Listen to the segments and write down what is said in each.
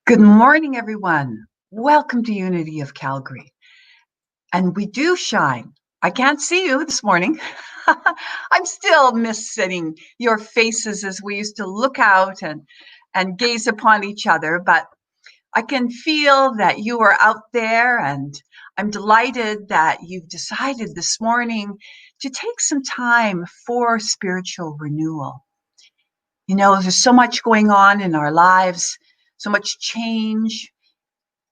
Good morning, everyone. Welcome to Unity of Calgary. And we do shine. I can't see you this morning. I'm still missing your faces as we used to look out and gaze upon each other, but I can feel that you are out there, and I'm delighted that you've decided this morning to take some time for spiritual renewal. You know, there's so much going on in our lives, so much change.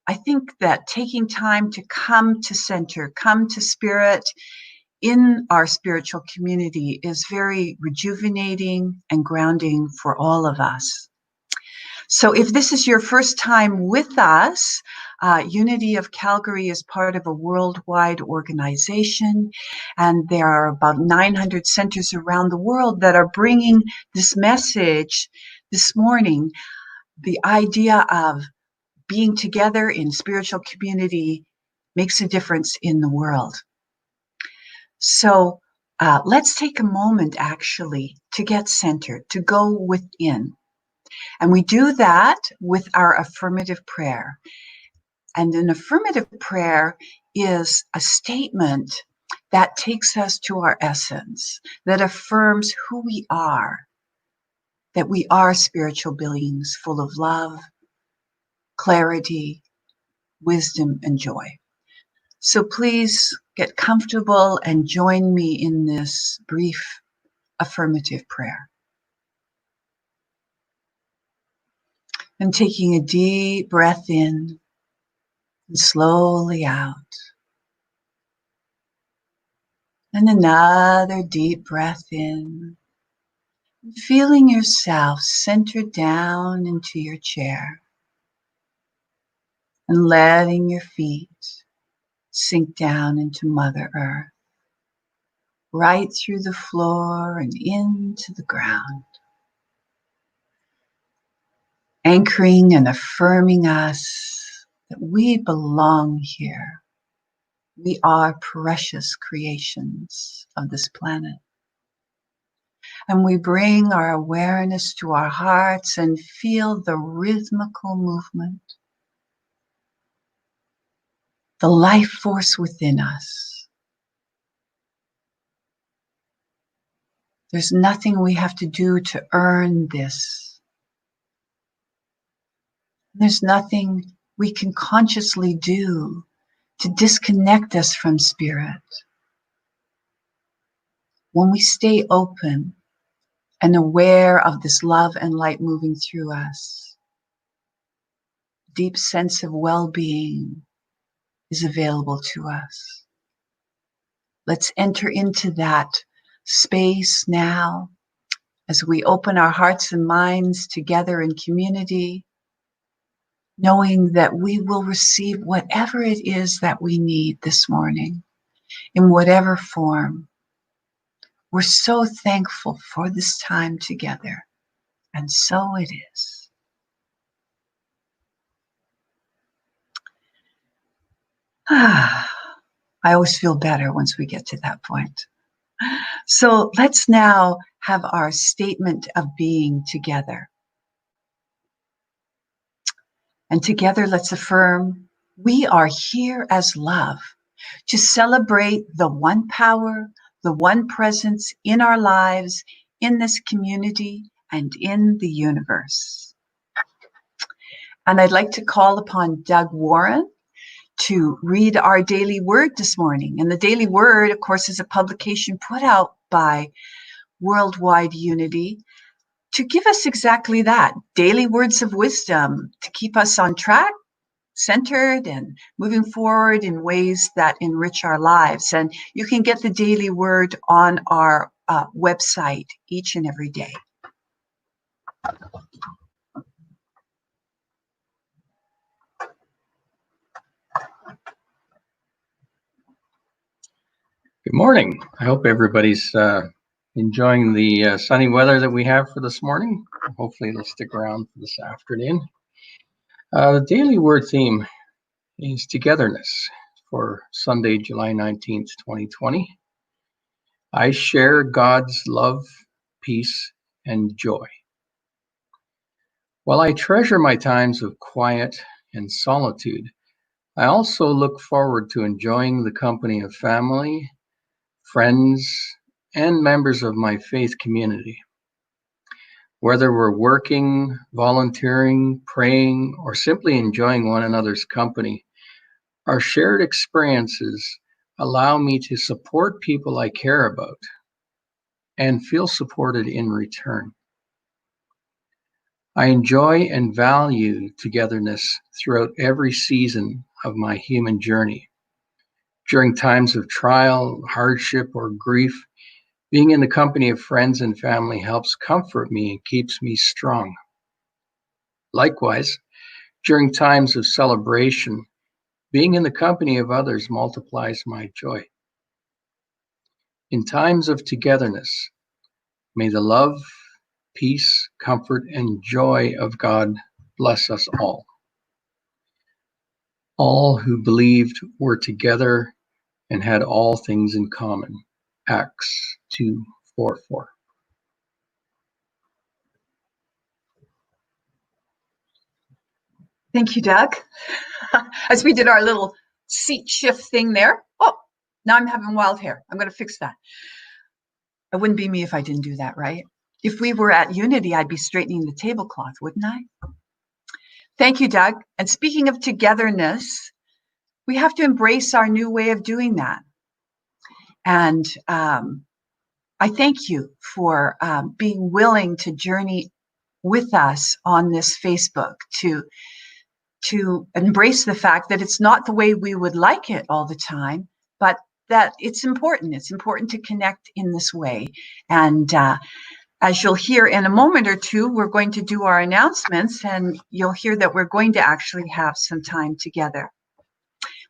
I think that taking time to come to center, come to spirit in our spiritual community is very rejuvenating and grounding for all of us. So if this is your first time with us, Unity of Calgary is part of a worldwide organization, and there are about 900 centers around the world that are bringing this message this morning, the idea of being together in spiritual community makes a difference in the world. So let's take a moment actually to get centered, to go within. And we do that with our affirmative prayer. And an affirmative prayer is a statement that takes us to our essence, that affirms who we are, that we are spiritual beings full of love, clarity, wisdom, and joy. So please get comfortable and join me in this brief affirmative prayer. And taking a deep breath in and slowly out. And another deep breath in. Feeling yourself centered down into your chair. And letting your feet sink down into Mother Earth. Right through the floor and into the ground. Anchoring and affirming us that we belong here. We are precious creations of this planet. And we bring our awareness to our hearts and feel the rhythmical movement, the life force within us. There's nothing we have to do to earn this. There's nothing we can consciously do to disconnect us from spirit. When we stay open and aware of this love and light moving through us, deep sense of well-being is available to us. Let's enter into that space now as we open our hearts and minds together in community, knowing that we will receive whatever it is that we need this morning, in whatever form. We're so thankful for this time together, and so it is. I always feel better once we get to that point. So let's now have our statement of being together. And together, let's affirm, we are here as love to celebrate the one power, the one presence in our lives, in this community, and in the universe. And I'd like to call upon Doug Warren to read our daily word this morning. And the daily word, of course, is a publication put out by Worldwide Unity to give us exactly that, daily words of wisdom to keep us on track, centered, and moving forward in ways that enrich our lives. And you can get the daily word on our website each and every day. Good morning. I hope everybody's enjoying the sunny weather that we have for this morning. Hopefully it'll stick around for this afternoon. The daily word theme is togetherness for Sunday, July 19th, 2020. I share God's love, peace, and joy. While I treasure my times of quiet and solitude, I also look forward to enjoying the company of family, friends, and members of my faith community. Whether we're working, volunteering, praying, or simply enjoying one another's company, our shared experiences allow me to support people I care about and feel supported in return. I enjoy and value togetherness throughout every season of my human journey. During times of trial, hardship, or grief, being in the company of friends and family helps comfort me and keeps me strong. Likewise, during times of celebration, being in the company of others multiplies my joy. In times of togetherness, may the love, peace, comfort, and joy of God bless us all. All who believed were together and had all things in common. Acts 2:4-4. Thank you, Doug. As we did our little seat shift thing there. Oh, now I'm having wild hair. I'm going to fix that. It wouldn't be me if I didn't do that, right? If we were at Unity, I'd be straightening the tablecloth, wouldn't I? Thank you, Doug. And speaking of togetherness, we have to embrace our new way of doing that. And I thank you for being willing to journey with us on this Facebook to embrace the fact that it's not the way we would like it all the time, but that it's important. It's important to connect in this way. And as you'll hear in a moment or two, we're going to do our announcements, and you'll hear that we're going to actually have some time together.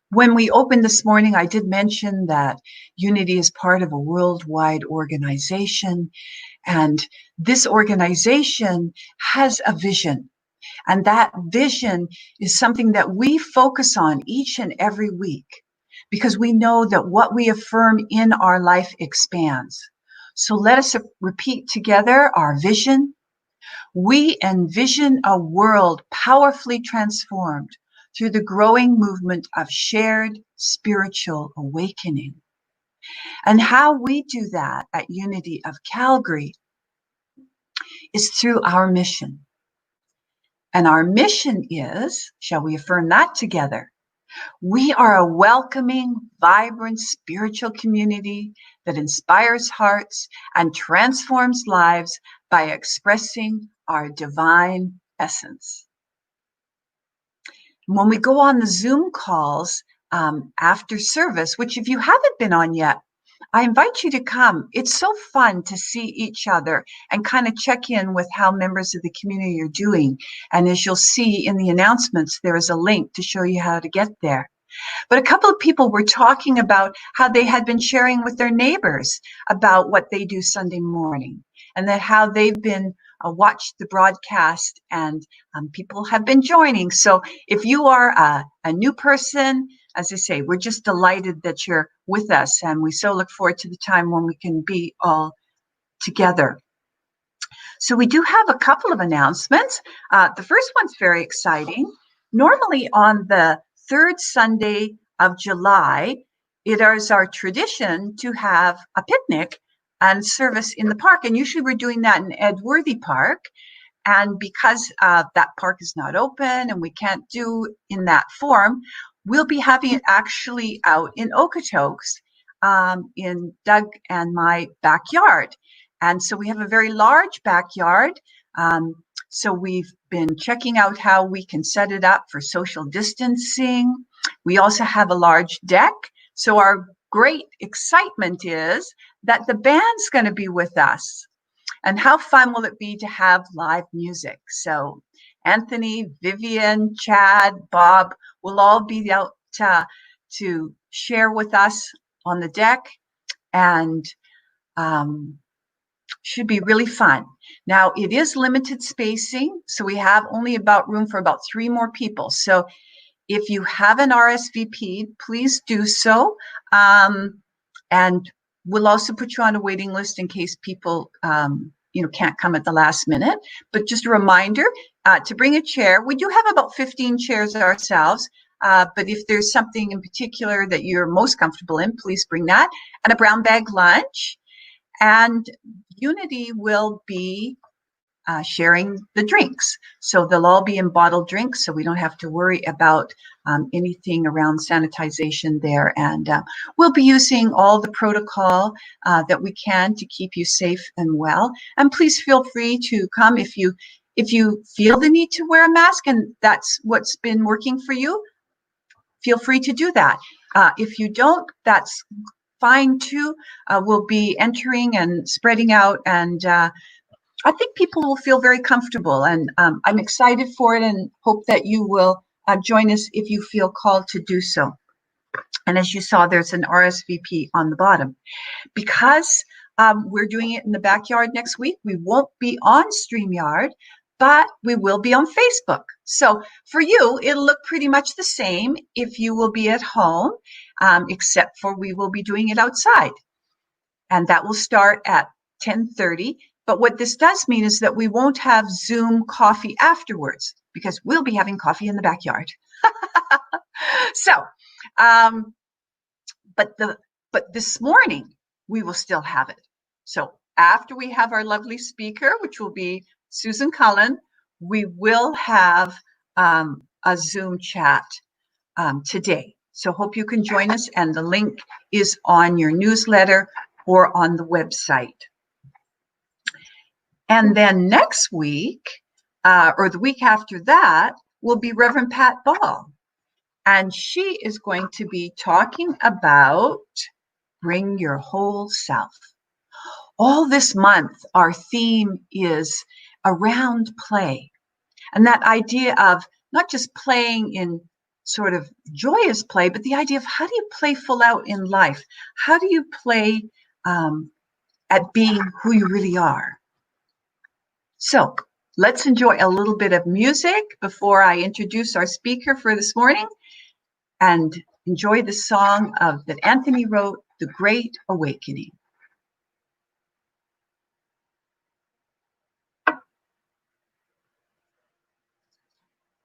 When we opened this morning, I did mention that Unity is part of a worldwide organization, and this organization has a vision. And that vision is something that we focus on each and every week because we know that what we affirm in our life expands. So let us repeat together our vision. We envision a world powerfully transformed through the growing movement of shared spiritual awakening. And how we do that at Unity of Calgary is through our mission. And our mission is, shall we affirm that together? We are a welcoming, vibrant spiritual community that inspires hearts and transforms lives by expressing our divine essence. When we go on the Zoom calls after service, which if you haven't been on yet, I invite you to come. It's so fun to see each other and kind of check in with how members of the community are doing. And as you'll see in the announcements, there is a link to show you how to get there. But a couple of people were talking about how they had been sharing with their neighbors about what they do Sunday morning, and that how they've been watched the broadcast, and people have been joining. So if you are a new person, as I say, we're just delighted that you're with us, and we so look forward to the time when we can be all together. So we do have a couple of announcements. The first one's very exciting. Normally on the third Sunday of July, it is our tradition to have a picnic and service in the park. And usually we're doing that in Edworthy Park. And because that park is not open and we can't do in that form, we'll be having it actually out in Okotoks in Doug and my backyard. And so we have a very large backyard. So we've been checking out how we can set it up for social distancing. We also have a large deck. So our great excitement is that the band's going to be with us. And how fun will it be to have live music? So Anthony, Vivian, Chad, Bob will all be out to share with us on the deck, and should be really fun. Now, it is limited spacing, so we have only about room for about 3 more people. So if you haven't RSVP'd, please do so. And we'll also put you on a waiting list in case people can't come at the last minute. But just a reminder, to bring a chair. We do have about 15 chairs ourselves, but if there's something in particular that you're most comfortable in, please bring that. And a brown bag lunch. And Unity will be sharing the drinks. So they'll all be in bottled drinks, so we don't have to worry about anything around sanitization there. And we'll be using all the protocol that we can to keep you safe and well. And please feel free to come if you feel the need to wear a mask and that's what's been working for you. Feel free to do that. If you don't, that's fine too. We'll be entering and spreading out, and I think people will feel very comfortable, and I'm excited for it and hope that you will join us if you feel called to do so. And as you saw, there's an RSVP on the bottom. Because we're doing it in the backyard next week, we won't be on StreamYard, but we will be on Facebook. So for you, it'll look pretty much the same if you will be at home, except for we will be doing it outside. And that will start at 10:30. But what this does mean is that we won't have Zoom coffee afterwards because we'll be having coffee in the backyard. So, but this morning we will still have it. So after we have our lovely speaker, which will be Susan Cullen, we will have a Zoom chat today. So hope you can join us, and the link is on your newsletter or on the website. And then next week, or the week after that, will be Reverend Pat Ball. And she is going to be talking about bring your whole self. All this month, our theme is around play. And that idea of not just playing in sort of joyous play, but the idea of how do you play full out in life? How do you play at being who you really are? So let's enjoy a little bit of music before I introduce our speaker for this morning, and enjoy the song that Anthony wrote, The Great Awakening.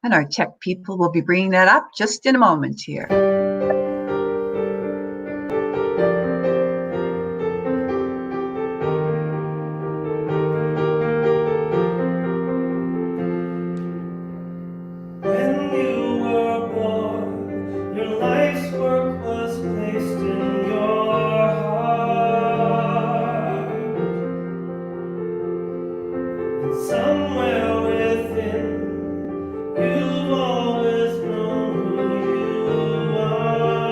And our tech people will be bringing that up just in a moment here. You've always known who you are.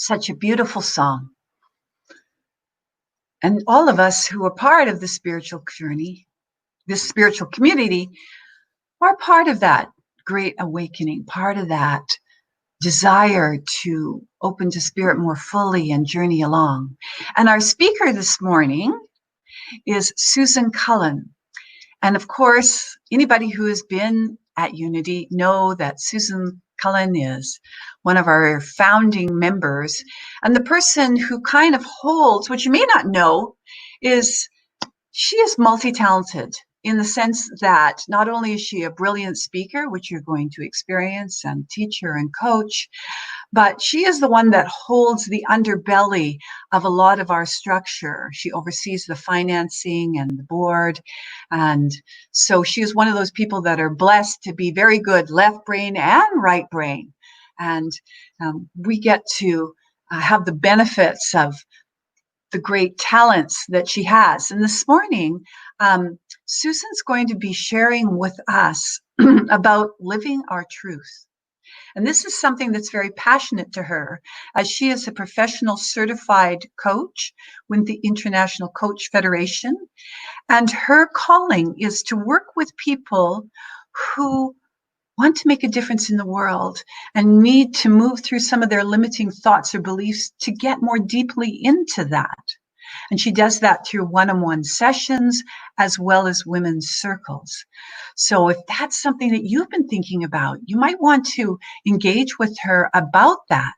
Such a beautiful song. And all of us who are part of the spiritual journey, this spiritual community, are part of that great awakening, part of that desire to open to spirit more fully and journey along. And our speaker this morning is Susan Cullen. And of course, anybody who has been at Unity know that Susan Cullen is one of our founding members. And the person who kind of holds, what you may not know, is she is multi-talented in the sense that not only is she a brilliant speaker, which you're going to experience, and teacher and coach, but she is the one that holds the underbelly of a lot of our structure. She oversees the financing and the board. And so she is one of those people that are blessed to be very good left brain and right brain. And we get to have the benefits of the great talents that she has. And this morning, Susan's going to be sharing with us about living our truth. And this is something that's very passionate to her, as she is a professional certified coach with the International Coach Federation. And her calling is to work with people who want to make a difference in the world and need to move through some of their limiting thoughts or beliefs to get more deeply into that. And she does that through one-on-one sessions as well as women's circles. So if that's something that you've been thinking about, you might want to engage with her about that,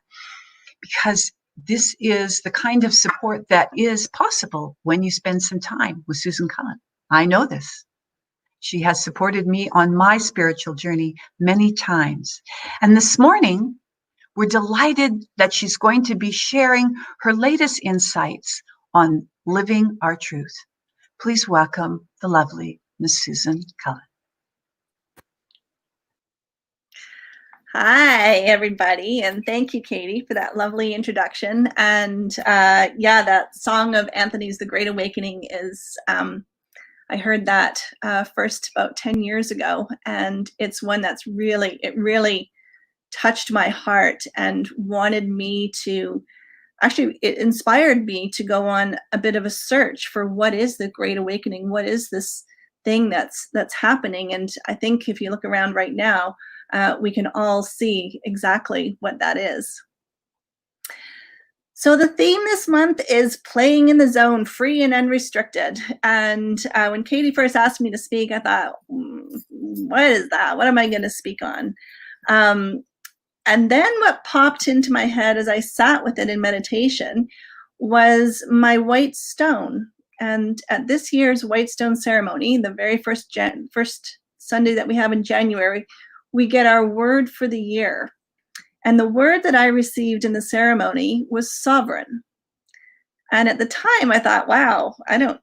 because this is the kind of support that is possible when you spend some time with Susan Cullen. I know this. She has supported me on my spiritual journey many times. And this morning, we're delighted that she's going to be sharing her latest insights on living our truth. Please welcome the lovely Miss Susan Cullen. Hi, everybody, and thank you, Katie, for that lovely introduction. And yeah, that song of Anthony's, The Great Awakening, is, I heard that first about 10 years ago, and it's one that's really touched my heart and wanted me to, actually, it inspired me to go on a bit of a search for what is the Great Awakening, what is this thing that's happening. And I think if you look around right now, we can all see exactly what that is. So the theme this month is playing in the zone, free and unrestricted. And when Katie first asked me to speak, I thought, what is that? What am I going to speak on? And then what popped into my head as I sat with it in meditation was my white stone. And at this year's white stone ceremony, the very first Sunday that we have in January, we get our word for the year. And the word that I received in the ceremony was sovereign. And at the time I thought, wow, I don't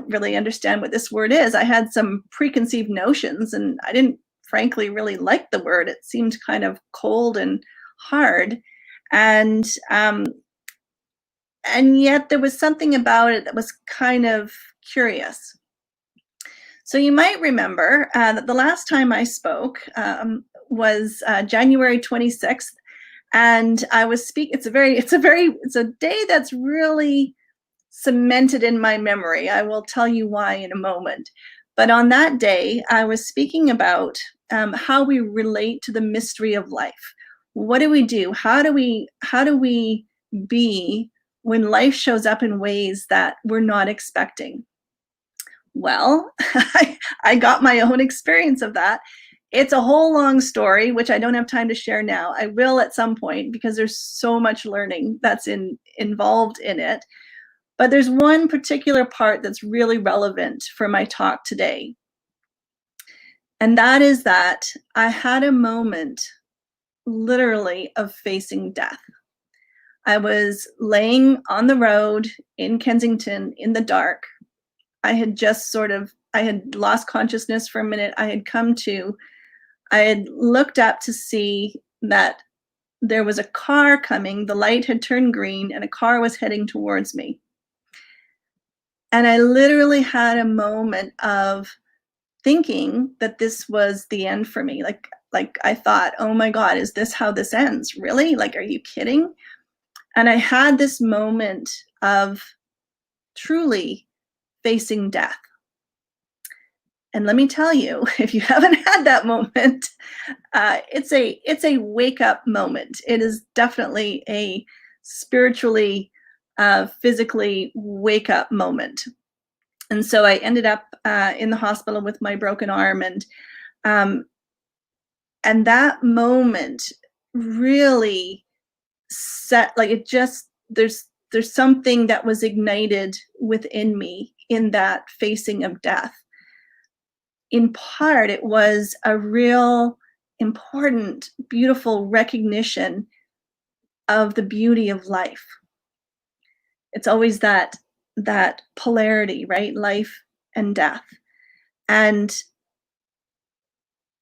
really understand what this word is. I had some preconceived notions, and I didn't frankly really like the word. It seemed kind of cold and hard. And yet there was something about it that was kind of curious. So you might remember that the last time I spoke was January 26th, and I was speaking. It's a day that's really cemented in my memory. I will tell you why in a moment. But on that day, I was speaking about how we relate to the mystery of life. What do we do? How do we be when life shows up in ways that we're not expecting? Well, I got my own experience of that. It's a whole long story, which I don't have time to share now. I will at some point, because there's so much learning that's involved in it. But there's one particular part that's really relevant for my talk today. And that is that I had a moment, literally, of facing death. I was laying on the road in Kensington in the dark. I had lost consciousness for a minute. I had looked up to see that there was a car coming. The light had turned green and a car was heading towards me. And I literally had a moment of thinking that this was the end for me. Like I thought, oh my God, is this how this ends? Really? Like, are you kidding? And I had this moment of truly facing death. And let me tell you, if you haven't had that moment, it's a wake up moment. It is definitely a spiritually, physically wake up moment. And so I ended up in the hospital with my broken arm, and that moment really set, like, it just, there's something that was ignited within me in that facing of death. In part, it was a real important, beautiful recognition of the beauty of life. It's always that polarity, right? Life and death. And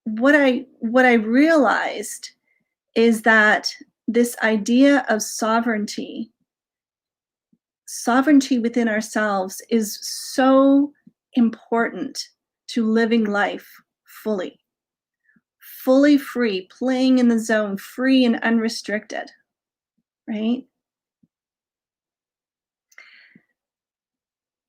what I realized is that this idea of sovereignty within ourselves is so important to living life fully free, playing in the zone, free and unrestricted, right?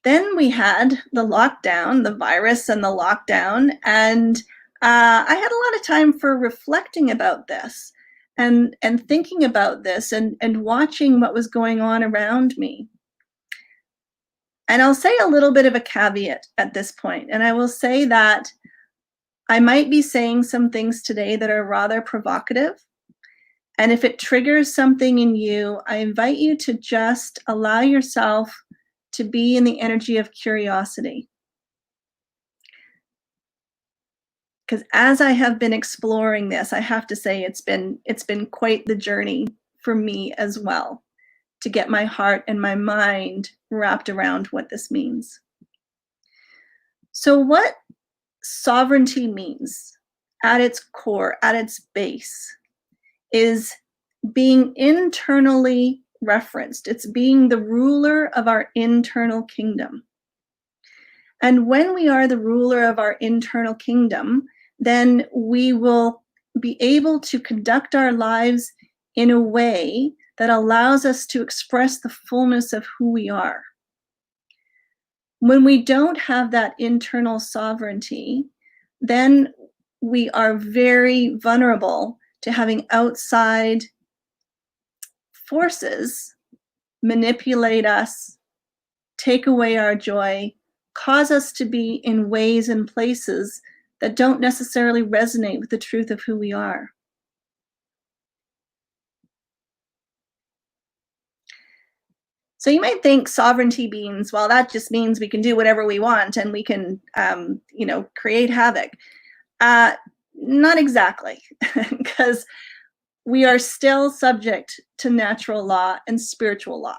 Then we had the lockdown, the virus and the lockdown, and I had a lot of time for reflecting about this and thinking about this and watching what was going on around me. And I'll say a little bit of a caveat at this point, and I will say that I might be saying some things today that are rather provocative. And if it triggers something in you, I invite you to just allow yourself to be in the energy of curiosity. Because as I have been exploring this, I have to say it's been quite the journey for me as well, to get my heart and my mind wrapped around what this means. So what sovereignty means at its core, at its base, is being internally referenced. It's being the ruler of our internal kingdom. And when we are the ruler of our internal kingdom, then we will be able to conduct our lives in a way that allows us to express the fullness of who we are. When we don't have that internal sovereignty, then we are very vulnerable to having outside forces manipulate us, take away our joy, cause us to be in ways and places that don't necessarily resonate with the truth of who we are. So you might think sovereignty means, well, that just means we can do whatever we want and we can, create havoc. Not exactly, because we are still subject to natural law and spiritual law,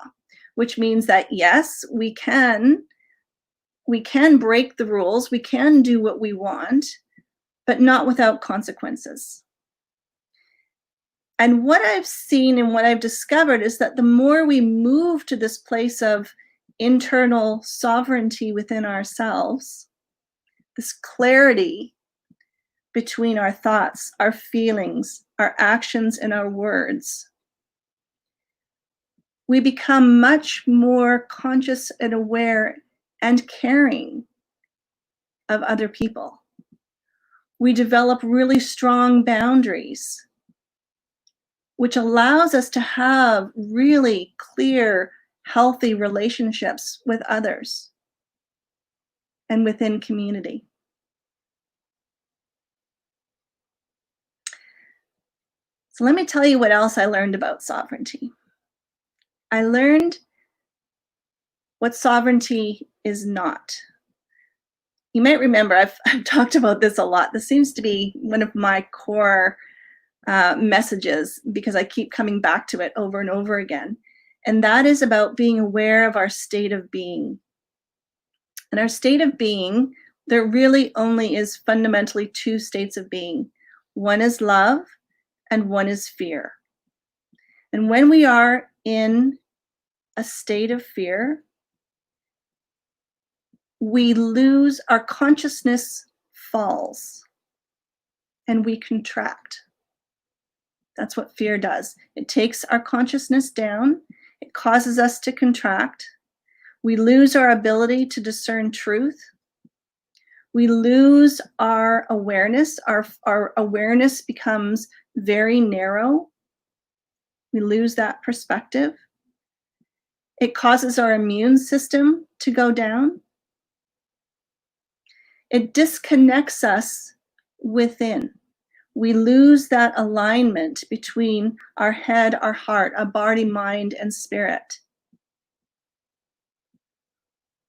which means that yes, we can break the rules, we can do what we want, but not without consequences. And what I've seen and what I've discovered is that the more we move to this place of internal sovereignty within ourselves, this clarity between our thoughts, our feelings, our actions, and our words, we become much more conscious and aware and caring of other people. We develop really strong boundaries, which allows us to have really clear, healthy relationships with others and within community. So let me tell you what else I learned about sovereignty. I learned what sovereignty is not. You might remember, I've talked about this a lot. This seems to be one of my core messages because I keep coming back to it over and over again. And that is about being aware of our state of being. And our state of being, there really only is fundamentally two states of being. One is love and one is fear. And when we are in a state of fear, we lose, our consciousness falls and we contract. That's what fear does. It takes our consciousness down. It causes us to contract. We lose our ability to discern truth. We lose our awareness. Our awareness becomes very narrow. We lose that perspective. It causes our immune system to go down. It disconnects us within. We lose that alignment between our head, our heart, our body, mind, and spirit.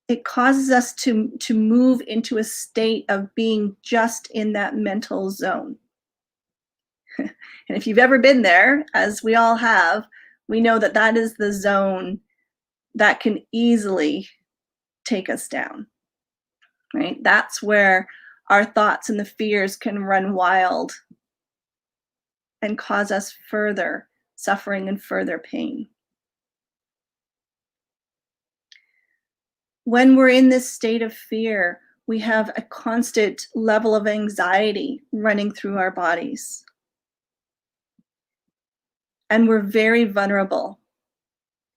It causes us to move into a state of being just in that mental zone. And if you've ever been there, as we all have, we know that that is the zone that can easily take us down, right? That's where our thoughts and the fears can run wild and cause us further suffering and further pain. When we're in this state of fear, we have a constant level of anxiety running through our bodies. And we're very vulnerable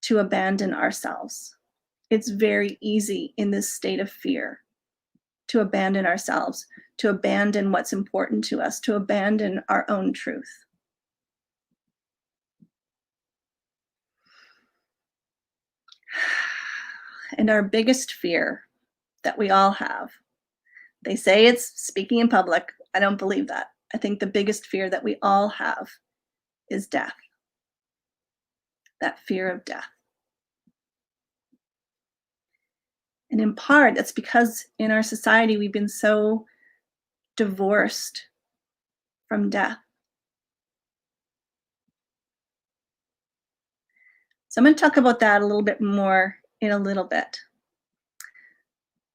to abandon ourselves. It's very easy in this state of fear to abandon ourselves, to abandon what's important to us, to abandon our own truth. And our biggest fear that we all have, they say it's speaking in public. I don't believe that. I think the biggest fear that we all have is death. That fear of death. And in part, that's because in our society, we've been so divorced from death. So I'm going to talk about that a little bit more in a little bit.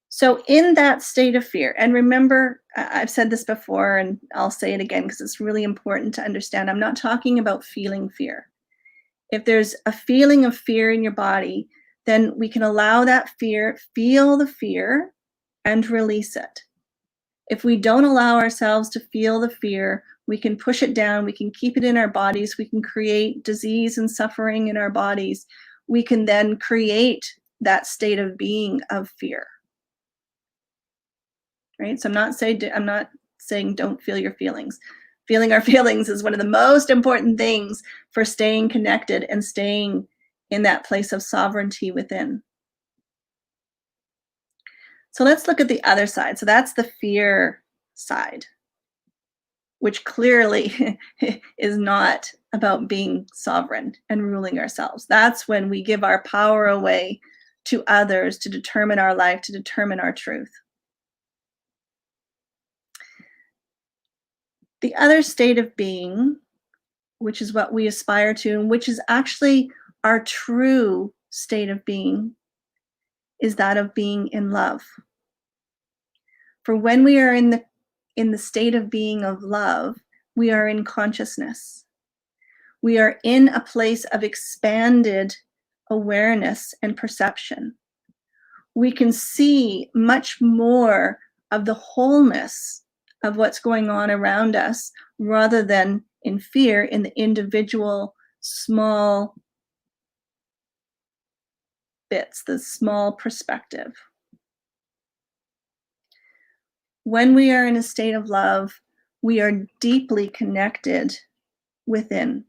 So in that state of fear, and remember, I've said this before and I'll say it again because it's really important to understand, I'm not talking about feeling fear. If there's a feeling of fear in your body, then we can allow that fear, feel the fear, and release it. If we don't allow ourselves to feel the fear, we can push it down, we can keep it in our bodies, we can create disease and suffering in our bodies. We can then create that state of being of fear. Right? So I'm not saying don't feel your feelings. Feeling our feelings is one of the most important things for staying connected and staying in that place of sovereignty within. So let's look at the other side. So that's the fear side, which clearly is not about being sovereign and ruling ourselves. That's when we give our power away to others to determine our life, to determine our truth. The other state of being, which is what we aspire to, and which is actually our true state of being, is that of being in love. For when we are in the state of being of love, we are in consciousness. We are in a place of expanded awareness and perception. We can see much more of the wholeness of what's going on around us rather than in fear in the individual small bits, the small perspective. When we are in a state of love, we are deeply connected within.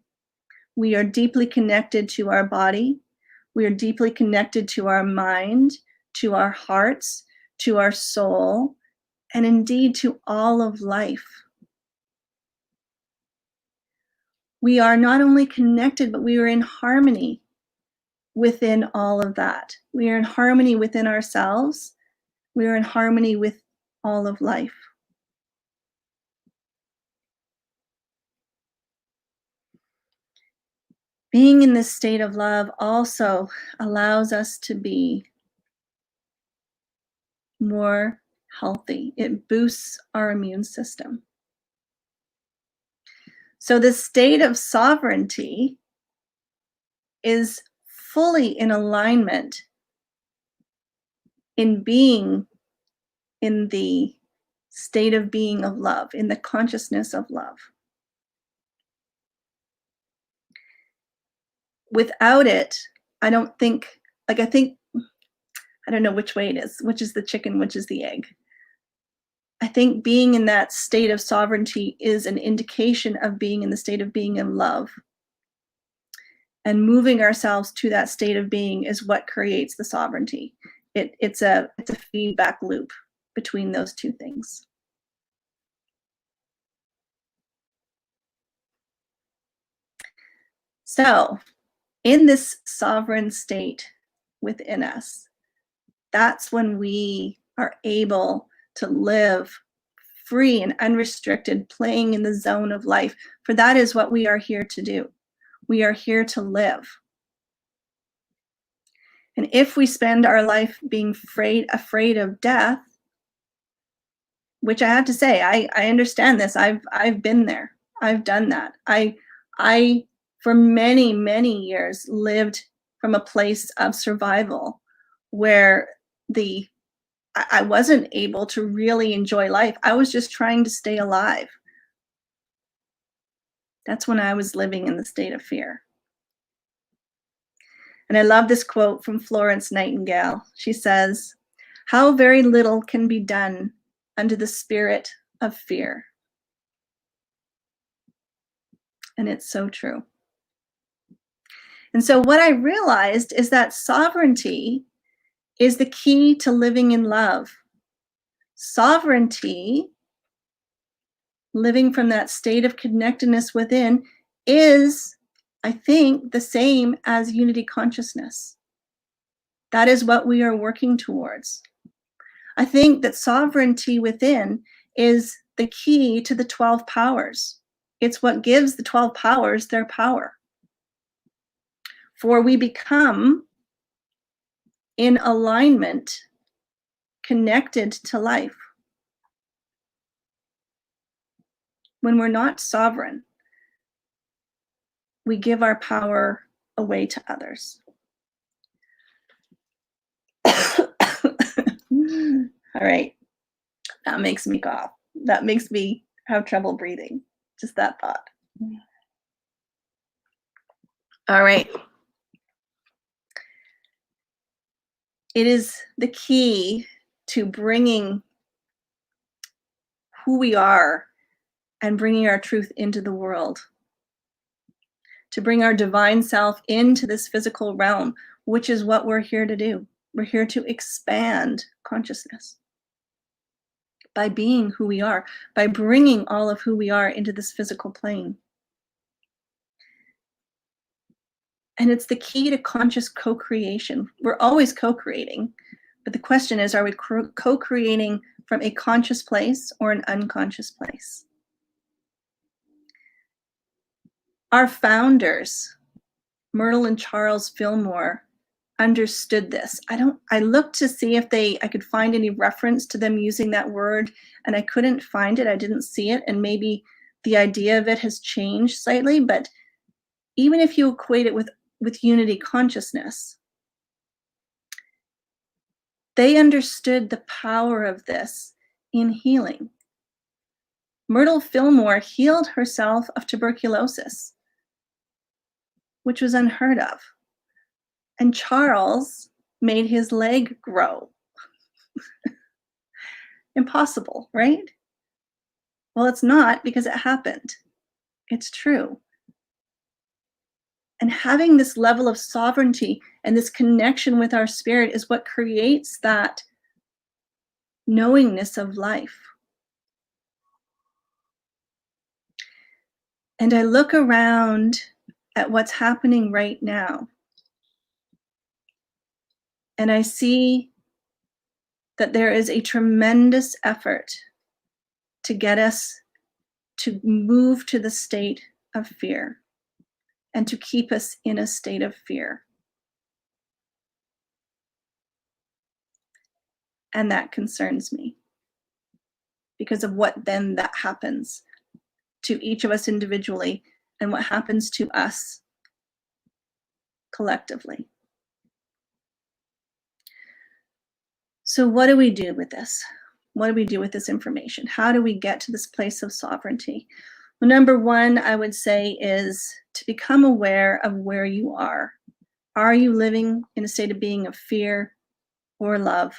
We are deeply connected to our body. We are deeply connected to our mind, to our hearts, to our soul, and indeed to all of life. We are not only connected, but we are in harmony within all of that. We are in harmony within ourselves. We are in harmony with all of life. Being in this state of love also allows us to be more healthy. It boosts our immune system. So this state of sovereignty is fully in alignment in being in the state of being of love, in the consciousness of love. without it, I don't think, like, I think, I don't know which way it is, which is the chicken, which is the egg. I think being in that state of sovereignty is an indication of being in the state of being in love. And moving ourselves to that state of being is what creates the sovereignty. It's a feedback loop between those two things. So, in this sovereign state within us, that's when we are able to live free and unrestricted, playing in the zone of life. For that is what we are here to do. We are here to live. And if we spend our life being afraid of death, which I have to say, I understand this. I've been there. I've done that. I for many, many years lived from a place of survival where I wasn't able to really enjoy life. I was just trying to stay alive. That's when I was living in the state of fear. And I love this quote from Florence Nightingale. She says, "How very little can be done under the spirit of fear." And it's so true. And so what I realized is that sovereignty is the key to living in love. Sovereignty, living from that state of connectedness within, is, I think, the same as unity consciousness. That is what we are working towards. I think that sovereignty within is the key to the 12 powers. It's what gives the 12 powers their power. For we become in alignment, connected to life. When we're not sovereign, we give our power away to others. All right, that makes me cough. That makes me have trouble breathing. Just that thought. All right. It is the key to bringing who we are and bringing our truth into the world, to bring our divine self into this physical realm, which is what we're here to do. We're here to expand consciousness by being who we are, by bringing all of who we are into this physical plane. And it's the key to conscious co-creation. We're always co-creating, but the question is, are we co-creating from a conscious place or an unconscious place? Our founders, Myrtle and Charles Fillmore, understood this. I looked to see if I could find any reference to them using that word, and I couldn't find it. I didn't see it, and maybe the idea of it has changed slightly, but even if you equate it with unity consciousness, they understood the power of this in healing. Myrtle Fillmore healed herself of tuberculosis, which was unheard of. And Charles made his leg grow. Impossible, right? Well, it's not, because it happened. It's true. And having this level of sovereignty and this connection with our spirit is what creates that knowingness of life. And I look around at what's happening right now, and I see that there is a tremendous effort to get us to move to the state of fear and to keep us in a state of fear. And that concerns me because of what then that happens to each of us individually and what happens to us collectively. So what do we do with this? What do we do with this information? How do we get to this place of sovereignty? Well, number one, I would say, is to become aware of where you are. Are you living in a state of being of fear or love?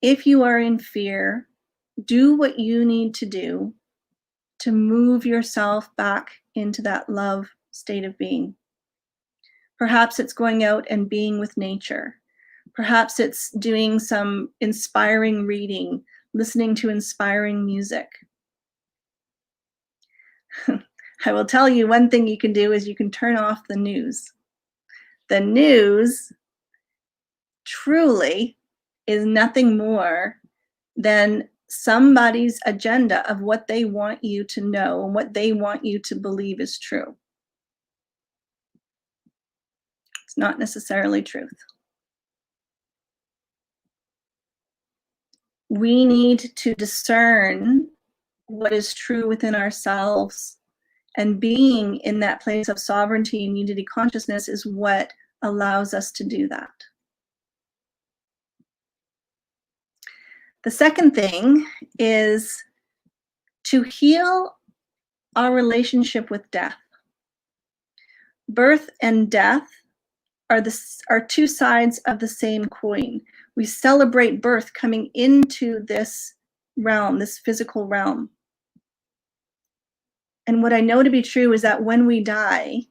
If you are in fear, do what you need to do to move yourself back into that love state of being. Perhaps it's going out and being with nature. Perhaps it's doing some inspiring reading, listening to inspiring music. I will tell you one thing you can do is you can turn off the news. The news truly is nothing more than somebody's agenda of what they want you to know and what they want you to believe is true. It's not necessarily truth. We need to discern what is true within ourselves, and being in that place of sovereignty and unity consciousness is what allows us to do that. The second thing is to heal our relationship with death. Birth and death are two sides of the same coin. We celebrate birth coming into this realm, this physical realm. And what I know to be true is that when we die,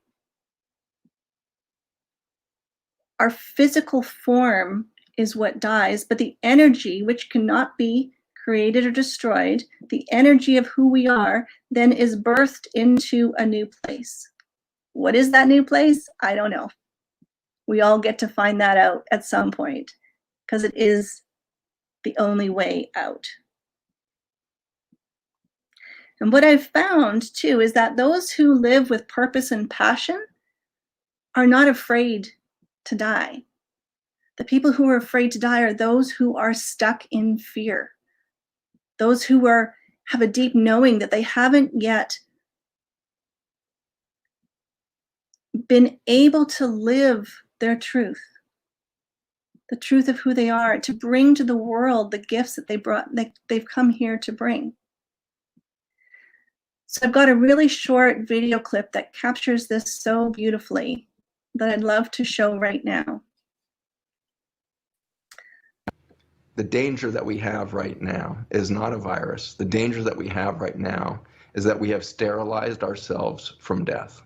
our physical form is what dies, but the energy, which cannot be created or destroyed, the energy of who we are, then is birthed into a new place. What is that new place? I don't know. We all get to find that out at some point, because it is the only way out. And what I've found too is that those who live with purpose and passion are not afraid to die. The people who are afraid to die are those who are stuck in fear. Those who have a deep knowing that they haven't yet been able to live their truth, the truth of who they are, to bring to the world the gifts that they've come here to bring. So I've got a really short video clip that captures this so beautifully that I'd love to show right now. The danger that we have right now is not a virus. The danger that we have right now is that we have sterilized ourselves from death.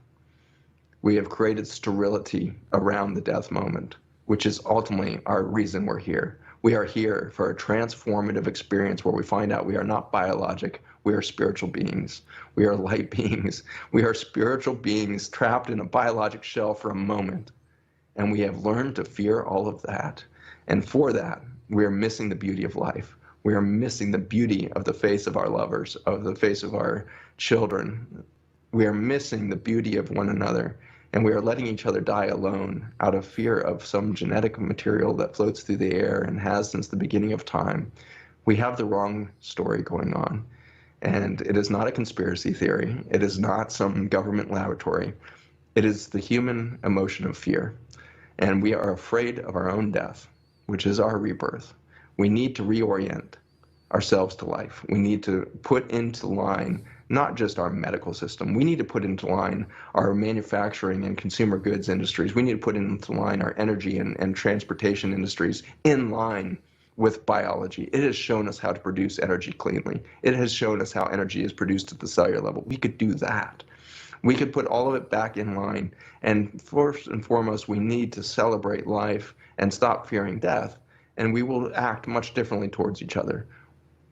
We have created sterility around the death moment, which is ultimately our reason we're here. We are here for a transformative experience where we find out we are not biologic, we are spiritual beings. We are light beings. We are spiritual beings trapped in a biologic shell for a moment. And we have learned to fear all of that. And for that, we are missing the beauty of life. We are missing the beauty of the face of our lovers, of the face of our children. We are missing the beauty of one another. And we are letting each other die alone out of fear of some genetic material that floats through the air and has since the beginning of time. We have the wrong story going on. And it is not a conspiracy theory. It is not some government laboratory. It is the human emotion of fear. And we are afraid of our own death, which is our rebirth. We need to reorient ourselves to life. We need to put into line not just our medical system. We need to put into line our manufacturing and consumer goods industries. We need to put into line our energy and transportation industries in line with biology. It has shown us how to produce energy cleanly. It has shown us how energy is produced at the cellular level. We could do that. We could put all of it back in line. And first and foremost, we need to celebrate life and stop fearing death. And we will act much differently towards each other.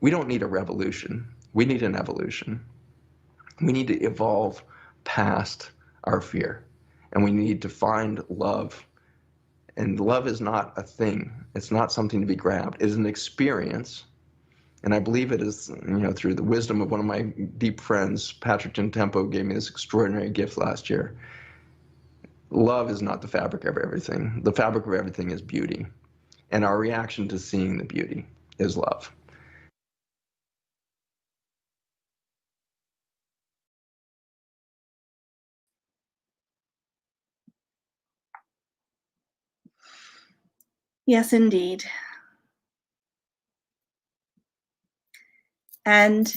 We don't need a revolution. We need an evolution. We need to evolve past our fear. And we need to find love. And love is not a thing. It's not something to be grabbed. It is an experience. And I believe it is, through the wisdom of one of my deep friends, Patrick Gentempo, gave me this extraordinary gift last year. Love is not the fabric of everything. The fabric of everything is beauty. And our reaction to seeing the beauty is love. Yes, indeed. And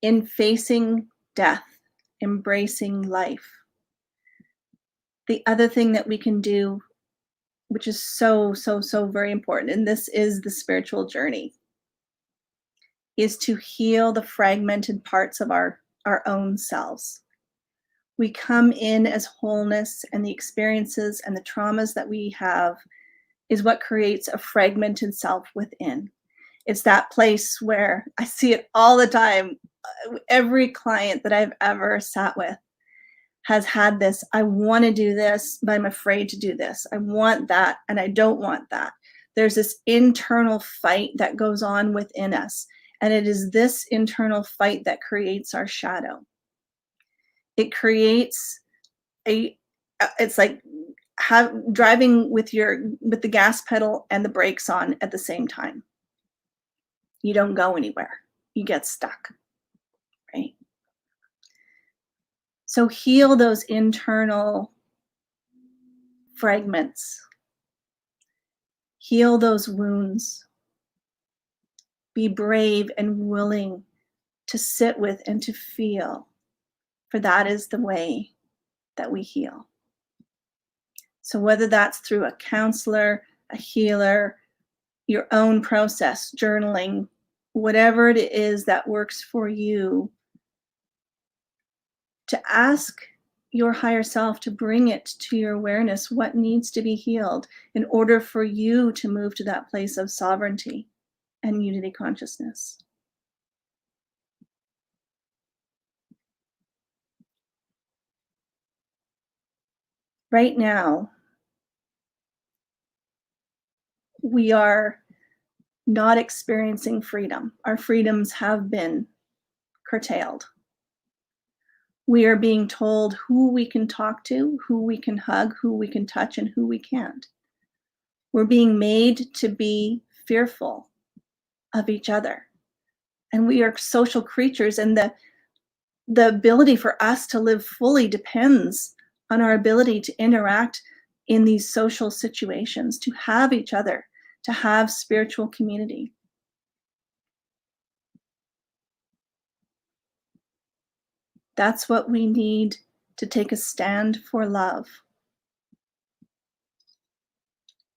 in facing death, embracing life. The other thing that we can do, which is so very important, and this is the spiritual journey, is to heal the fragmented parts of our own selves. We come in as wholeness, and the experiences and the traumas that we have is what creates a fragmented self within. It's that place where I see it all the time. Every client that I've ever sat with has had this, I want to do this, but I'm afraid to do this. I want that, and I don't want that. There's this internal fight that goes on within us, and it is this internal fight that creates our shadow. It creates it's like driving with the gas pedal and the brakes on at the same time. You don't go anywhere. You get stuck, right? So heal those internal fragments. Heal those wounds. Be brave and willing to sit with and to feel, for that is the way that we heal. So whether that's through a counselor, a healer, your own process, journaling, whatever it is that works for you, to ask your higher self to bring it to your awareness, what needs to be healed in order for you to move to that place of sovereignty and unity consciousness. Right now, we are not experiencing freedom. Our freedoms have been curtailed. We are being told who we can talk to, who we can hug, who we can touch, and who we can't. We're being made to be fearful of each other. And we are social creatures, and the ability for us to live fully depends on our ability to interact in these social situations, to have each other, to have spiritual community. That's what we need to take a stand for love,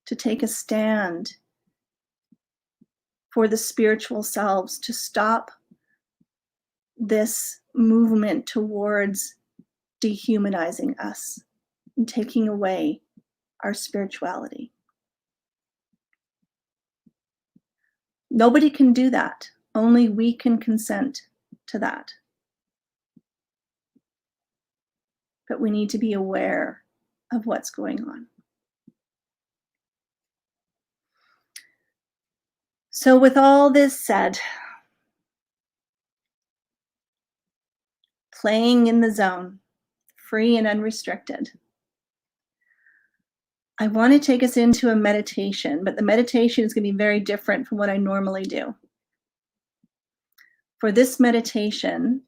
to take a stand for the spiritual selves, to stop this movement towards dehumanizing us and taking away our spirituality. Nobody can do that. Only we can consent to that. But we need to be aware of what's going on. So with all this said, playing in the zone, free and unrestricted, I want to take us into a meditation, but the meditation is going to be very different from what I normally do. For this meditation,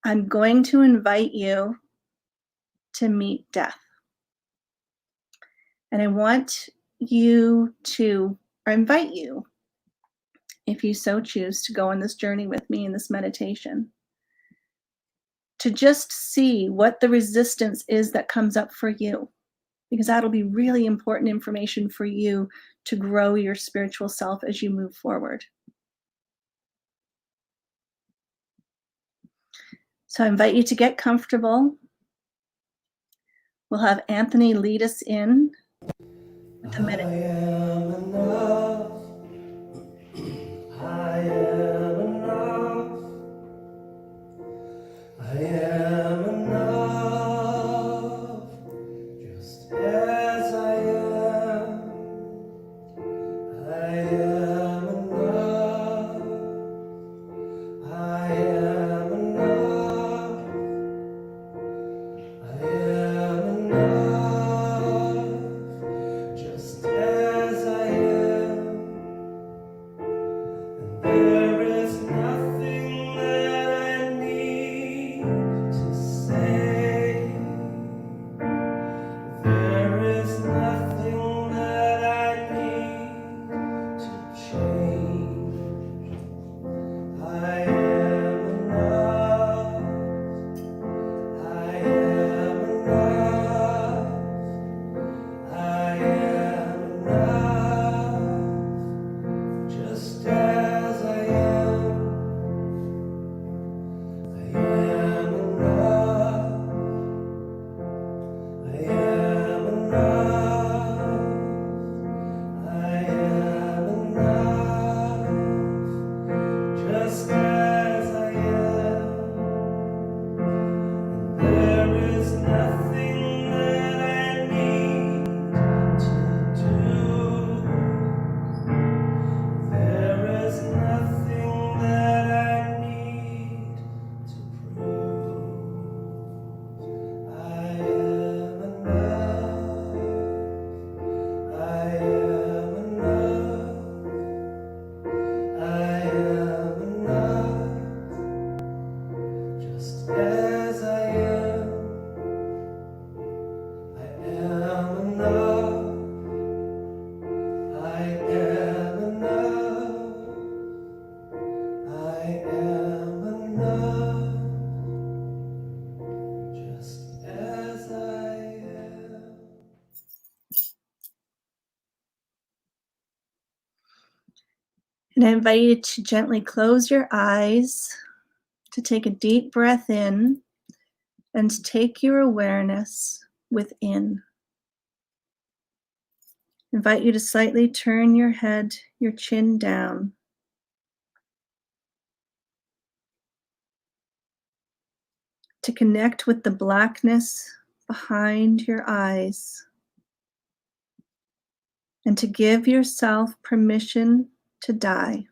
I'm going to invite you to meet death. And I want you to, or invite you, if you so choose, to go on this journey with me in this meditation, to just see what the resistance is that comes up for you, because that'll be really important information for you to grow your spiritual self as you move forward. So I invite you to get comfortable. We'll have Anthony lead us in with the meditation. I am enough. I am enough. Just as I am. I am enough. I am enough. I am enough. Just as And I invite you to gently close your eyes, to take a deep breath in, and to take your awareness within. I invite you to slightly turn your head, your chin down. To connect with the blackness behind your eyes. And to give yourself permission to die.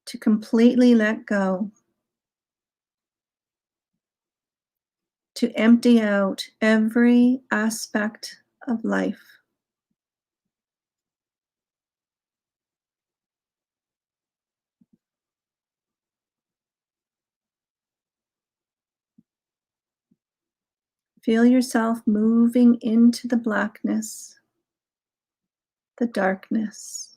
To completely let go. To empty out every aspect of life. Feel yourself moving into the blackness, the darkness.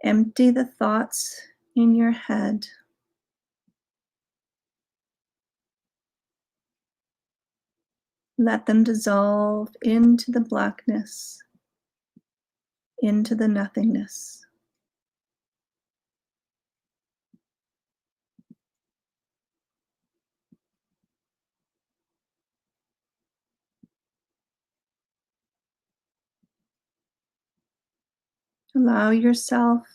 Empty the thoughts in your head. Let them dissolve into the blackness, into the nothingness. Allow yourself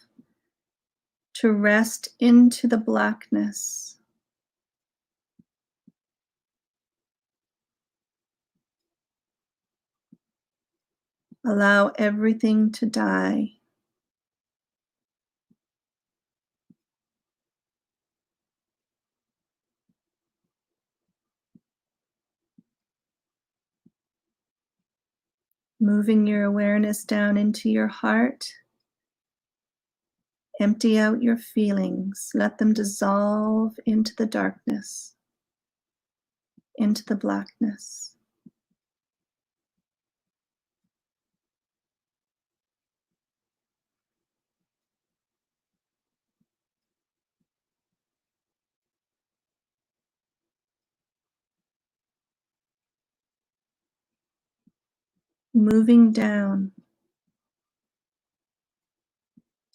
to rest into the blackness. Allow everything to die. Moving your awareness down into your heart. Empty out your feelings. Let them dissolve into the darkness, into the blackness. Moving down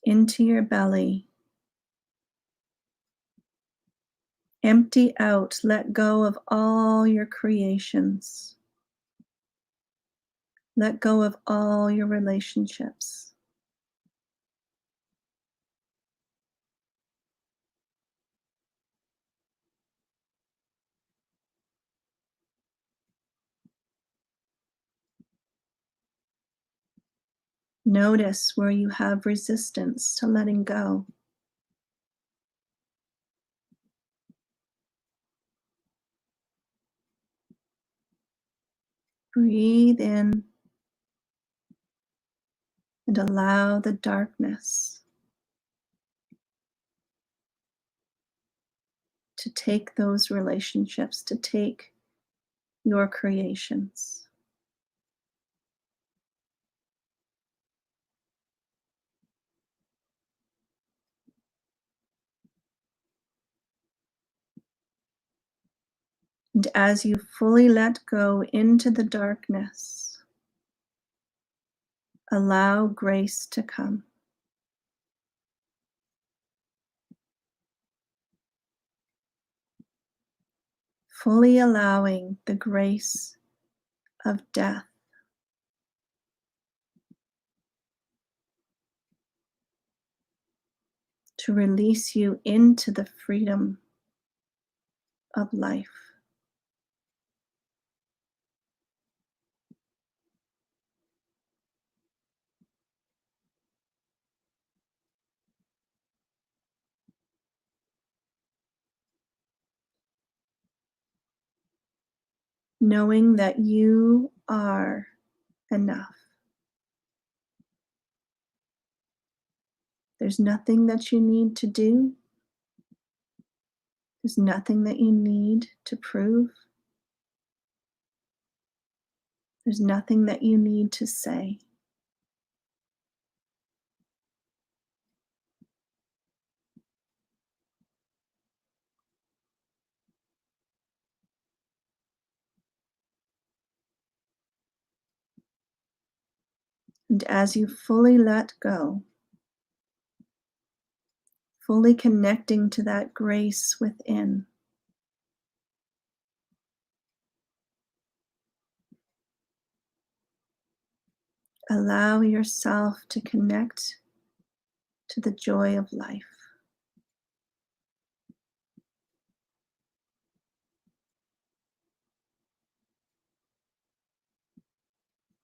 into your belly. Empty out, let go of all your creations. Let go of all your relationships. Notice where you have resistance to letting go. Breathe in and allow the darkness to take those relationships, to take your creations. And as you fully let go into the darkness, allow grace to come. Fully allowing the grace of death to release you into the freedom of life. Knowing that you are enough. There's nothing that you need to do. There's nothing that you need to prove. There's nothing that you need to say. And as you fully let go, fully connecting to that grace within, allow yourself to connect to the joy of life.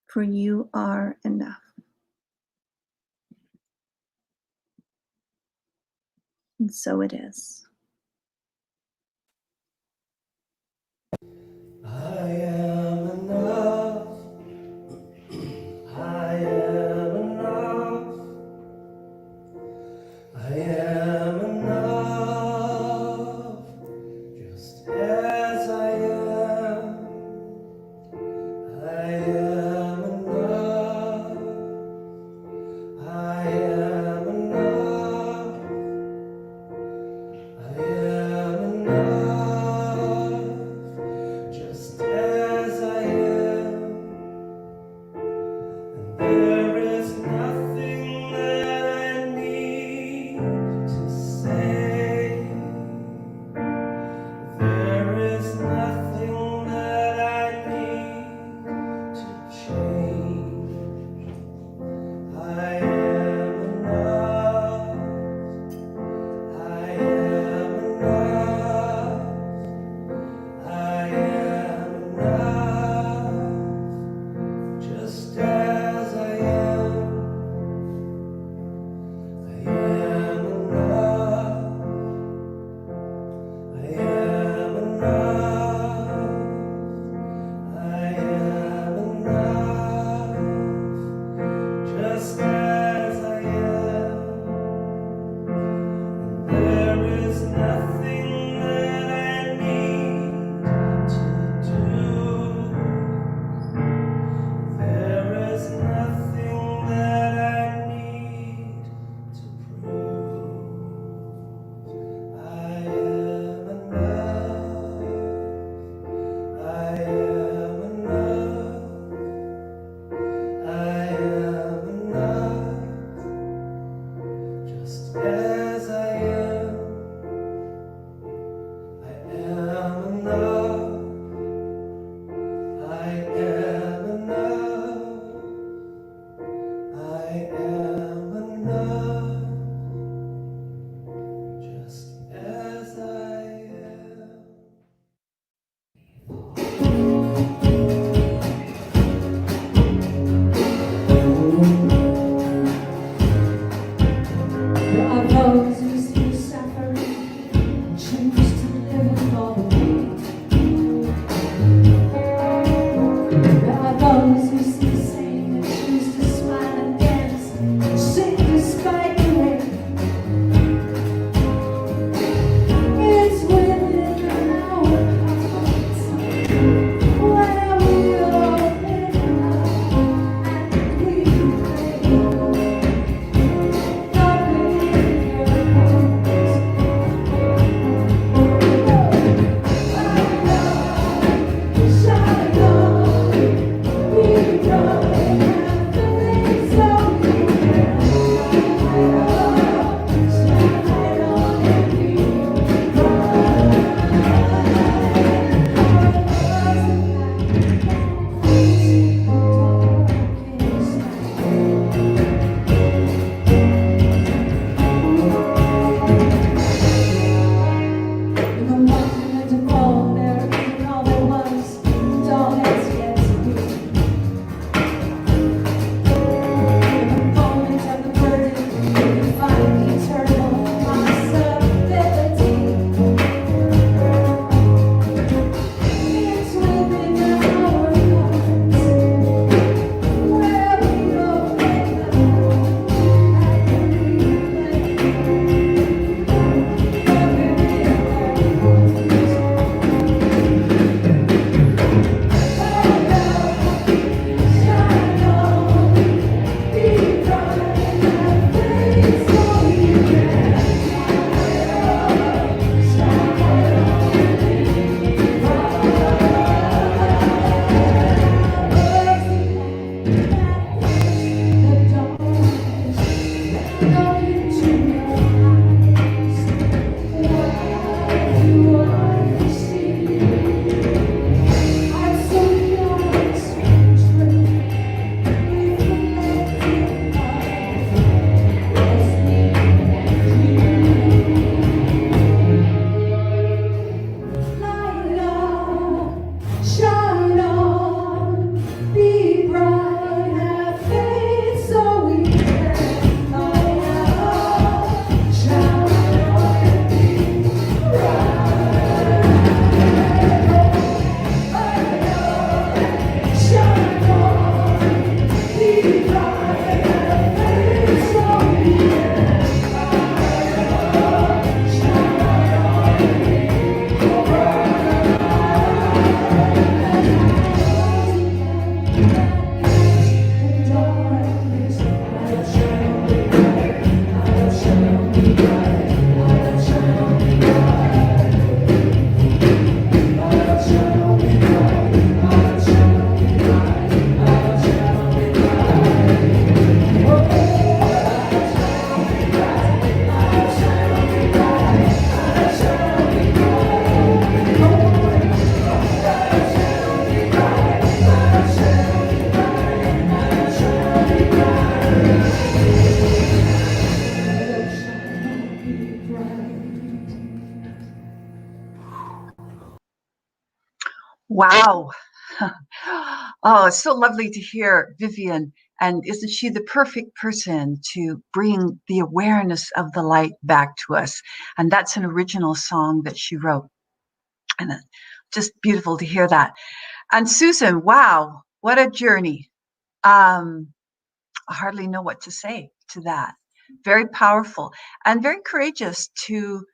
For you are enough. And so it is. I am enough. I am enough. I am enough. Just as I am. I am enough. I am enough. I am enough. Just as I am. And there is nothing that I need to say. There is nothing that I need to change. I am enough. I am enough. Wow. Oh, it's so lovely to hear Vivian. And isn't she the perfect person to bring the awareness of the light back to us? And that's an original song that she wrote. And just beautiful to hear that. And Susan, wow, what a journey. I hardly know what to say to that. Very powerful and very courageous to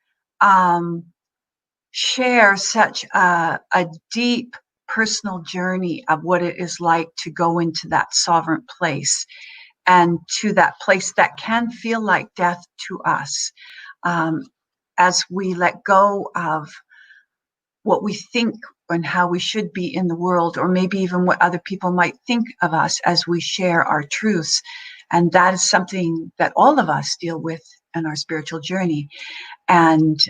share such a deep personal journey of what it is like to go into that sovereign place and to that place that can feel like death to us, as we let go of what we think and how we should be in the world, or maybe even what other people might think of us as we share our truths. And that is something that all of us deal with in our spiritual journey. And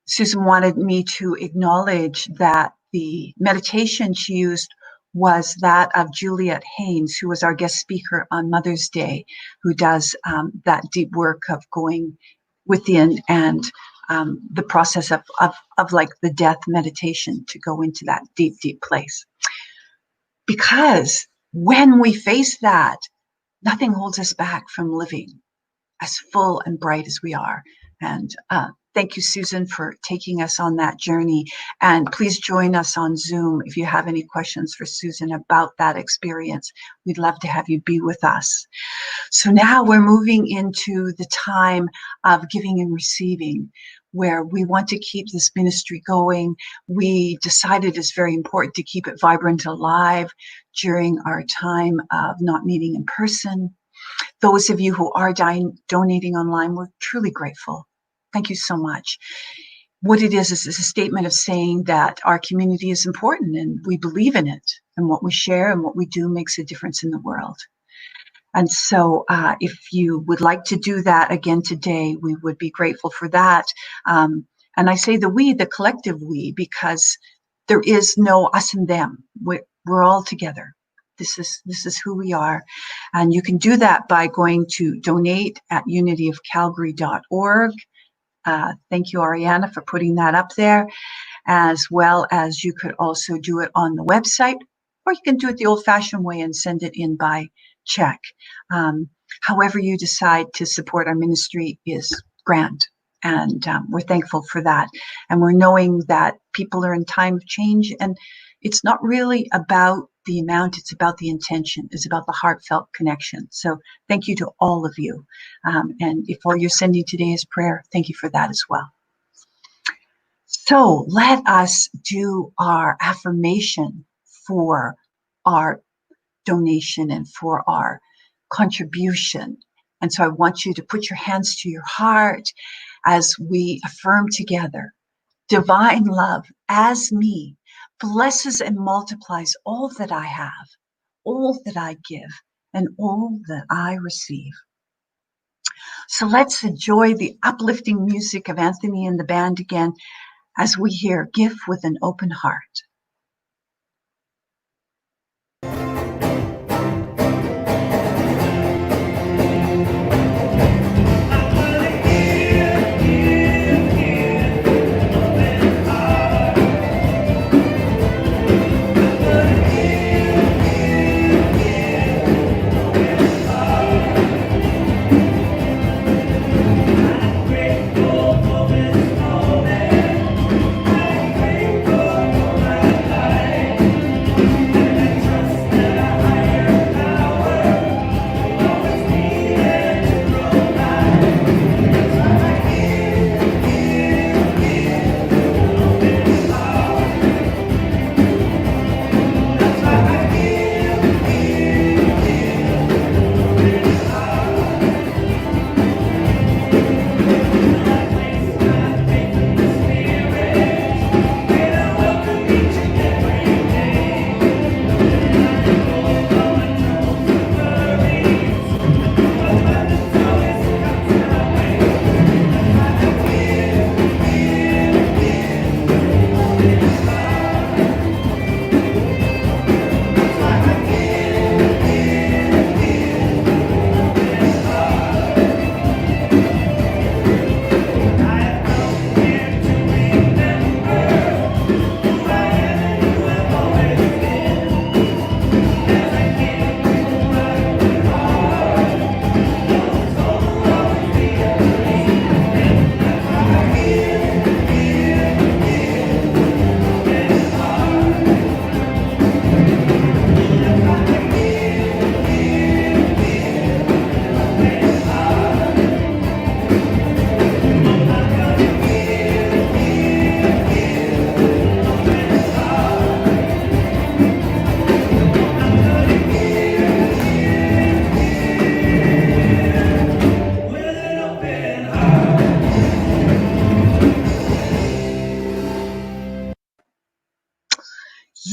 Susan wanted me to acknowledge that the meditation she used was that of Juliet Haynes, who was our guest speaker on Mother's Day, who does that deep work of going within and the process of like the death meditation to go into that deep, deep place. Because when we face that, nothing holds us back from living as full and bright as we are. And thank you, Susan, for taking us on that journey. And please join us on Zoom if you have any questions for Susan about that experience. We'd love to have you be with us. So now we're moving into the time of giving and receiving, where we want to keep this ministry going. We decided it's very important to keep it vibrant, alive during our time of not meeting in person. Those of you who are donating online, we're truly grateful. Thank you so much. What it is a statement of saying that our community is important and we believe in it, and what we share and what we do makes a difference in the world. And so if you would like to do that again today, we would be grateful for that. And I say the collective we, because there is no us and them. We're all together. This is who we are. And you can do that by going to donate at unityofcalgary.org. Thank you, Ariana, for putting that up there, as well as you could also do it on the website, or you can do it the old-fashioned way and send it in by check. However you decide to support our ministry is grand. And we're thankful for that. And we're knowing that people are in time of change, and it's not really about the amount, it's about the intention, it's about the heartfelt connection. So thank you to all of you. And if all you're sending today is prayer, thank you for that as well. So let us do our affirmation for our donation and for our contribution. And so I want you to put your hands to your heart as we affirm together. Divine love as me blesses and multiplies all that I have, all that I give, and all that I receive. So let's enjoy the uplifting music of Anthony and the band again as we hear Give with an Open Heart. Grateful for this moment. I'm grateful for my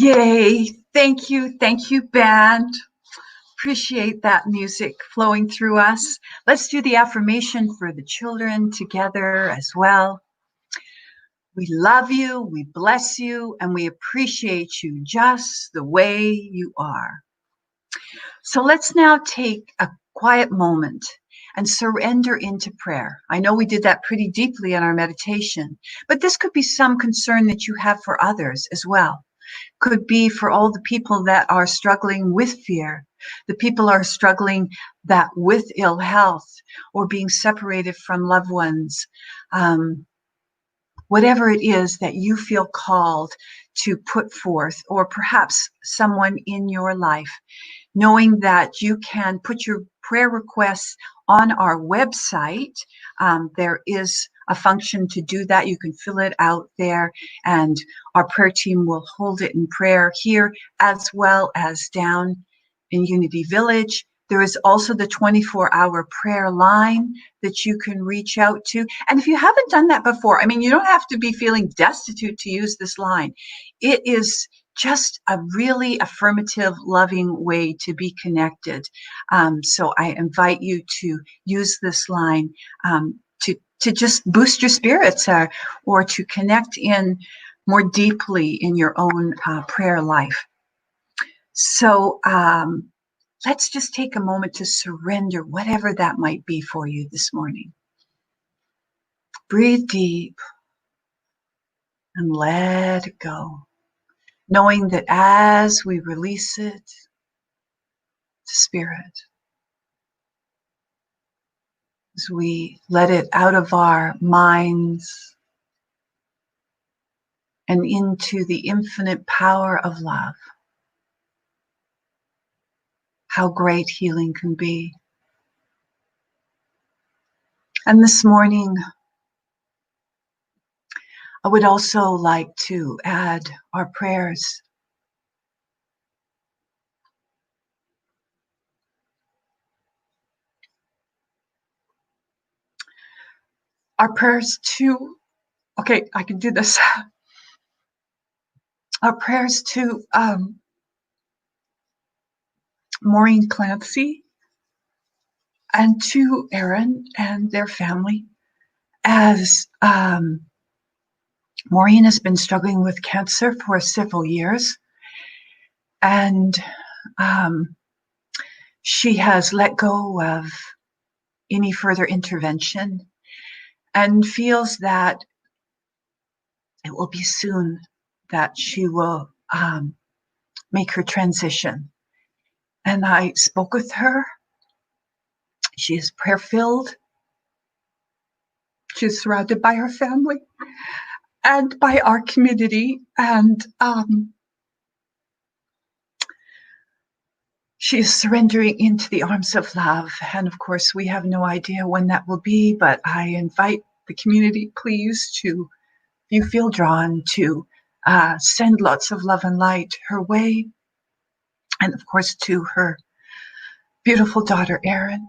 Yay. Thank you. Thank you, band. Appreciate that music flowing through us. Let's do the affirmation for the children together as well. We love you, we bless you, and we appreciate you just the way you are. So let's now take a quiet moment and surrender into prayer. I know we did that pretty deeply in our meditation, but this could be some concern that you have for others as well. Could be for all the people that are struggling with fear, the people are struggling that with ill health or being separated from loved ones. Whatever it is that you feel called to put forth, or perhaps someone in your life, knowing that you can put your prayer requests on our website. There is a function to do that. You can fill it out there, and our prayer team will hold it in prayer here as well as down in Unity Village. There is also the 24-hour prayer line that you can reach out to. And if you haven't done that before, I mean, you don't have to be feeling destitute to use this line. It is just a really affirmative, loving way to be connected. So I invite you to use this line to just boost your spirits or to connect in more deeply in your own prayer life. So let's just take a moment to surrender whatever that might be for you this morning. Breathe deep and let it go, knowing that as we release it to spirit, as we let it out of our minds and into the infinite power of love, how great healing can be. And this morning, I would also like to add our prayers. Our prayers to, okay, I can do this. Our prayers to Maureen Clancy and to Aaron and their family, as Maureen has been struggling with cancer for several years, and she has let go of any further intervention and feels that it will be soon that she will make her transition. And I spoke with her. She is prayer-filled. She's surrounded by her family and by our community, and she is surrendering into the arms of love. And of course, we have no idea when that will be, but I invite the community, please, to, if you feel drawn, to send lots of love and light her way. And of course, to her beautiful daughter, Erin,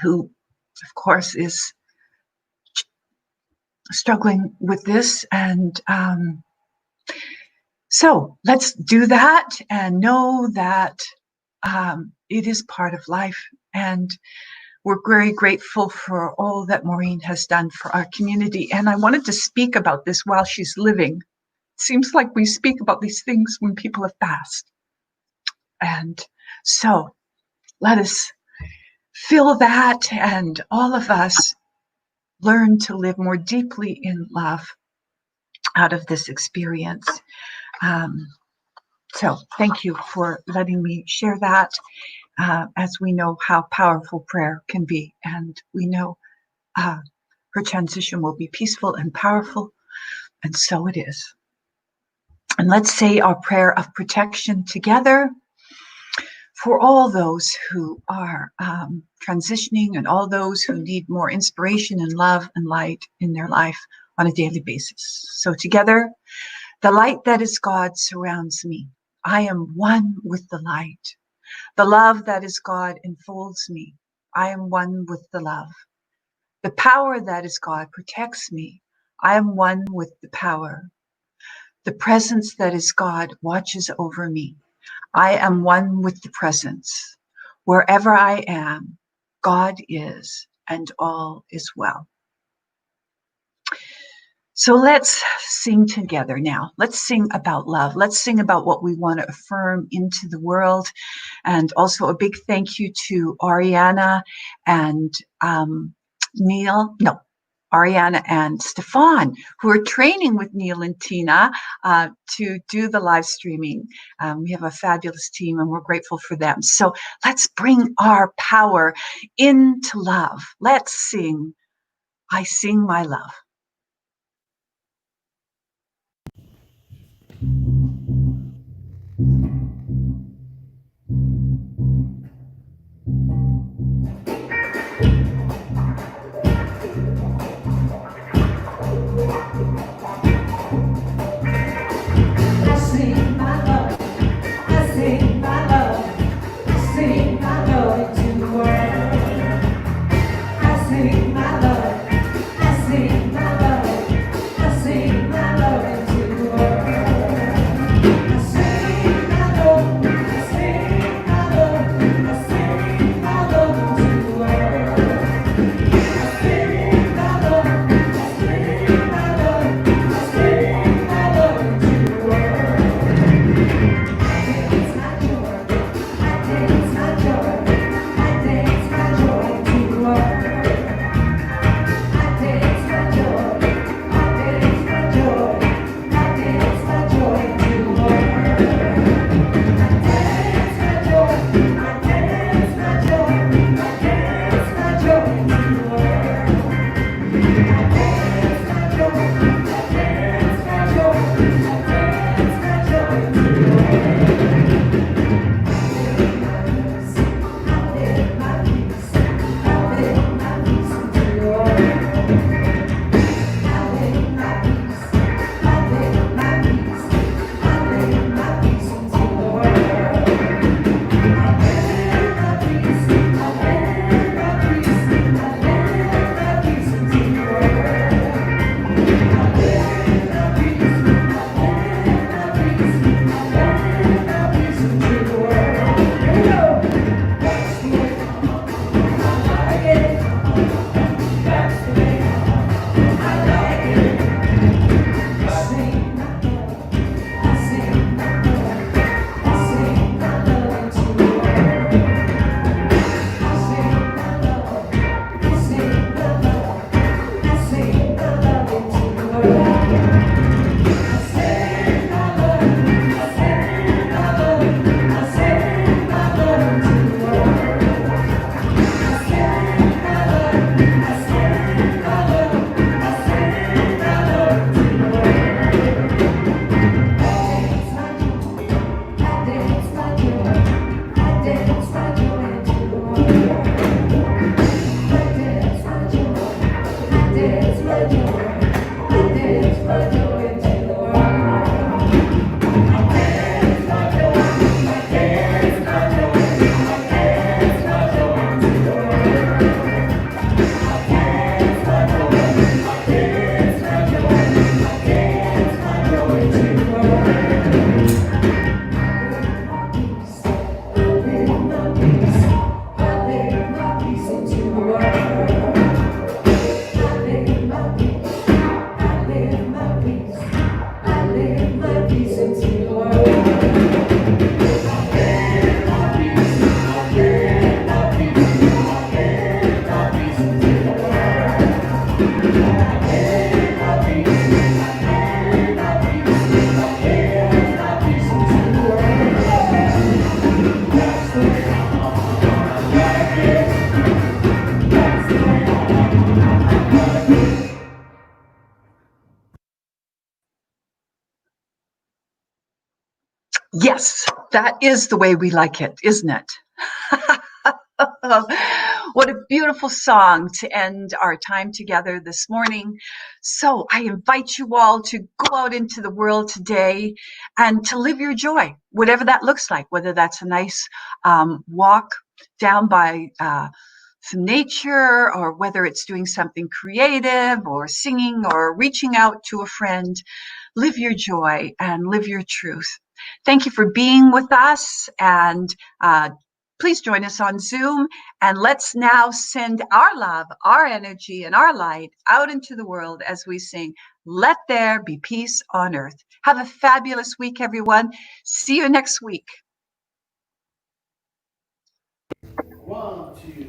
who, of course, is struggling with this. And so let's do that and know that it is part of life. And we're very grateful for all that Maureen has done for our community. And I wanted to speak about this while she's living. It seems like we speak about these things when people have passed. And so let us feel that, and all of us learn to live more deeply in love out of this experience. So thank you for letting me share that, as we know how powerful prayer can be, and we know her transition will be peaceful and powerful, and so it is. And let's say our prayer of protection together for all those who are transitioning and all those who need more inspiration and love and light in their life on a daily basis. So together, the light that is God surrounds me. I am one with the light. The love that is God enfolds me. I am one with the love. The power that is God protects me. I am one with the power. The presence that is God watches over me. I am one with the presence. Wherever I am, God is, and all is well. So let's sing together now. Let's sing about love. Let's sing about what we want to affirm into the world. And also a big thank you to Ariana and Ariana and Stefan, who are training with Neil and Tina to do the live streaming. We have a fabulous team and we're grateful for them. So let's bring our power into love. Let's sing, I Sing My Love. Yes, that is the way we like it, isn't it? What a beautiful song to end our time together this morning. So I invite you all to go out into the world today and to live your joy, whatever that looks like, whether that's a nice walk down by some nature, or whether it's doing something creative or singing or reaching out to a friend. Live your joy and live your truth. Thank you for being with us, and please join us on Zoom, and let's now send our love, our energy, and our light out into the world as we sing, "Let There Be Peace on Earth." Have a fabulous week, everyone. See you next week. 1, 2.